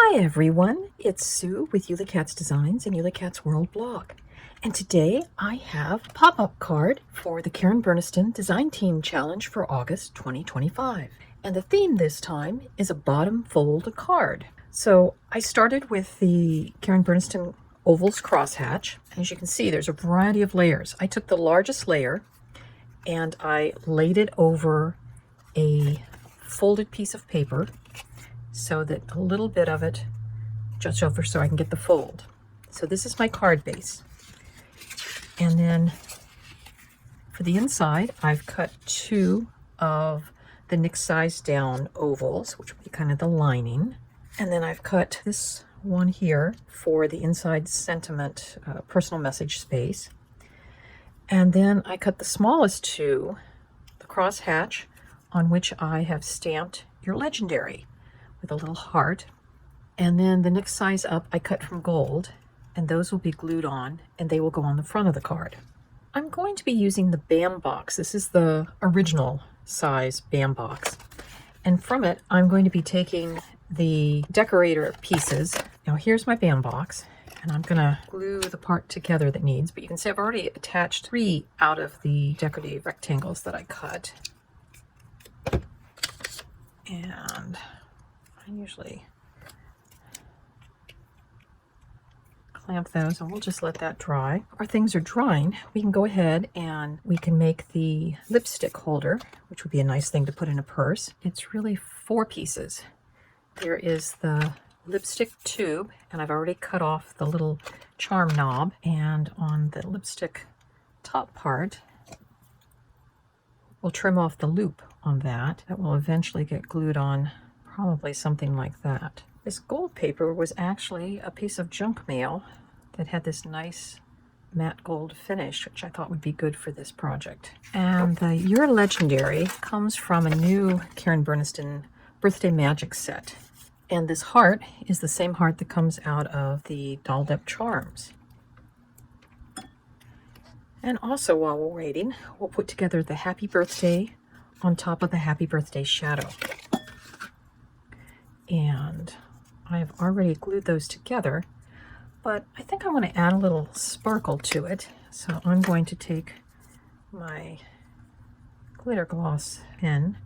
Hi everyone, it's Sue with Ully Cat's Designs and Ully Cat's World blog. And today I have a pop-up card for the Karen Burniston Design Team Challenge for August 2025. And the theme this time is a bottom fold card. So I started with the Karen Burniston Ovals crosshatch. As you can see, there's a variety of layers. I took the largest layer and I laid it over a folded piece of paper so that a little bit of it just over so I can get the fold. So this is my card base. And then for the inside, I've cut two of the Nick size down ovals, which will be kind of the lining. And then I've cut this one here for the inside sentiment personal message space. And then I cut the smallest two, the crosshatch, on which I have stamped your legendary with a little heart. And then the next size up I cut from gold, and those will be glued on and they will go on the front of the card. I'm going to be using the BAM box. This is the original size BAM box. And from it, I'm going to be taking the decorator pieces. Now here's my BAM box, and I'm gonna glue the part together that needs, but you can see I've already attached 3 out of the decorative rectangles that I cut. And I usually clamp those, and we'll just let that dry. Our things are drying. We can go ahead and we can make the lipstick holder, which would be a nice thing to put in a purse. It's really 4 pieces. There is the lipstick tube, and I've already cut off the little charm knob, and on the lipstick top part, we'll trim off the loop on that. That will eventually get glued on, probably something like that. This gold paper was actually a piece of junk mail that had this nice matte gold finish, which I thought would be good for this project. And the Your Legendary comes from a new Karen Burniston Birthday Magic set. And this heart is the same heart that comes out of the Dolled Up Charms. And also, while we're waiting, we'll put together the Happy Birthday on top of the Happy Birthday shadow. And I've already glued those together, but I think I want to add a little sparkle to it. So I'm going to take my glitter gloss pen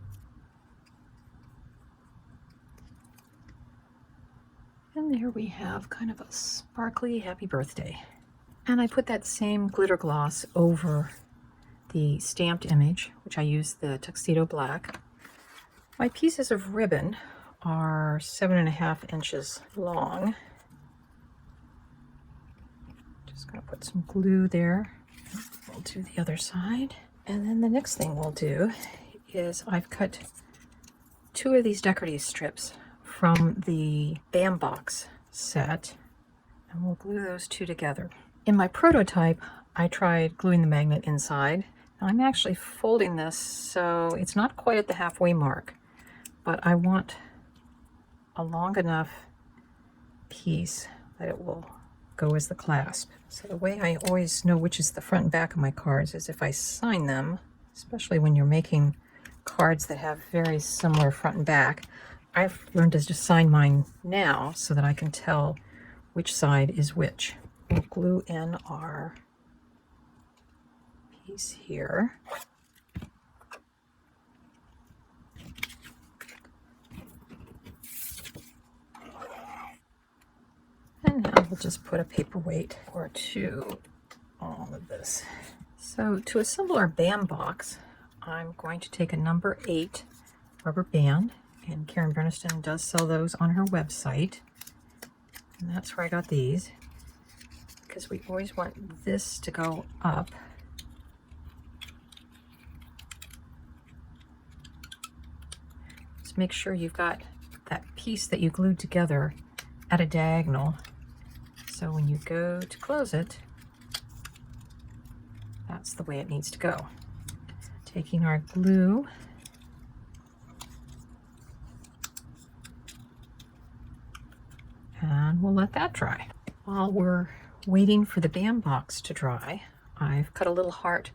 and there we have kind of a sparkly Happy Birthday. And I put that same glitter gloss over the stamped image, which I used the Tuxedo Black. My pieces of ribbon are 7.5 inches long. Just gonna put some glue there. We'll do the other side. And then the next thing we'll do is I've cut 2 of these decorative strips from the BAM box set, and we'll glue those 2 together. In my prototype, I tried gluing the magnet inside. I'm actually folding this so it's not quite at the halfway mark, but I want a long enough piece that it will go as the clasp. So the way I always know which is the front and back of my cards is if I sign them, especially when you're making cards that have very similar front and back. I've learned to just sign mine now so that I can tell which side is which. We'll glue in our piece here. And now we'll just put a paperweight or 2 on of this. So to assemble our BAM box, I'm going to take a number 8 rubber band, and Karen Burniston does sell those on her website. And that's where I got these, because we always want this to go up. Just make sure you've got that piece that you glued together at a diagonal, so when you go to close it, that's the way it needs to go. Taking our glue, and we'll let that dry. While we're waiting for the BAM box to dry, I've cut a little heart.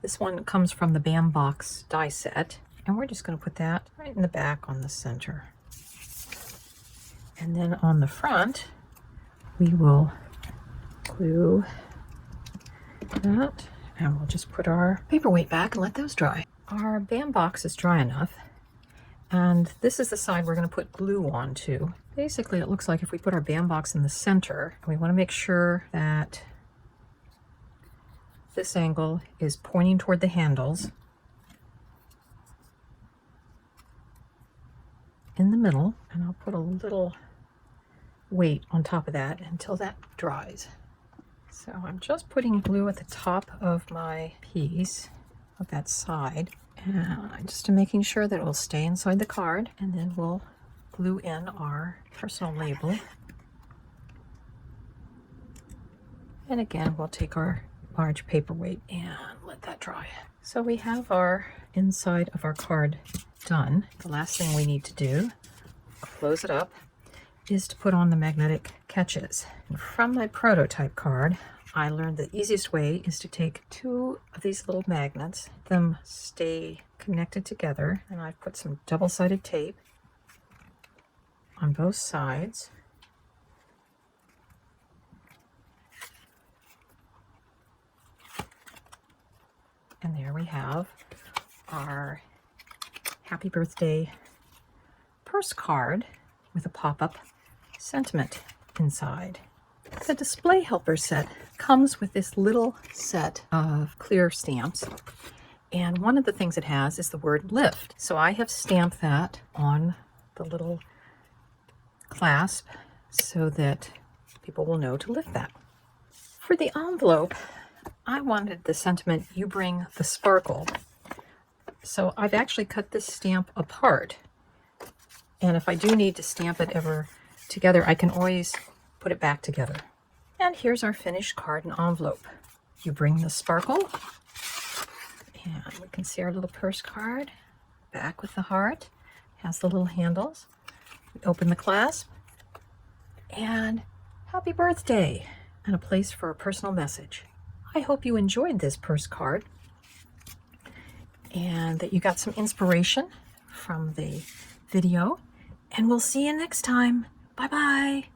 This one comes from the BAM box die set, and we're just going to put that right in the back on the center. And then on the front, we will glue that, and we'll just put our paperweight back and let those dry. Our band box is dry enough, and this is the side we're going to put glue onto. Basically, it looks like if we put our band box in the center, we want to make sure that this angle is pointing toward the handles. In the middle, and I'll put a little weight on top of that until that dries. So I'm just putting glue at the top of my piece of that side, and just making sure that it will stay inside the card, and then we'll glue in our personal label. And again, we'll take our large paperweight and let that dry. So we have our inside of our card done. The last thing we need to do, close it up, is to put on the magnetic catches. And from my prototype card, I learned the easiest way is to take 2 of these little magnets, them stay connected together, and I've put some double-sided tape on both sides. And there we have our happy birthday purse card with a pop-up sentiment inside. The display helper set comes with this little set of clear stamps, and one of the things it has is the word lift. So I have stamped that on the little clasp so that people will know to lift that. For the envelope, I wanted the sentiment, "You bring the sparkle." So I've actually cut this stamp apart, and if I do need to stamp it ever together, I can always put it back together. And here's our finished card and envelope. You bring the sparkle, and we can see our little purse card back with the heart, has the little handles. We open the clasp, and happy birthday, and a place for a personal message. I hope you enjoyed this purse card and that you got some inspiration from the video, and we'll see you next time. Bye-bye.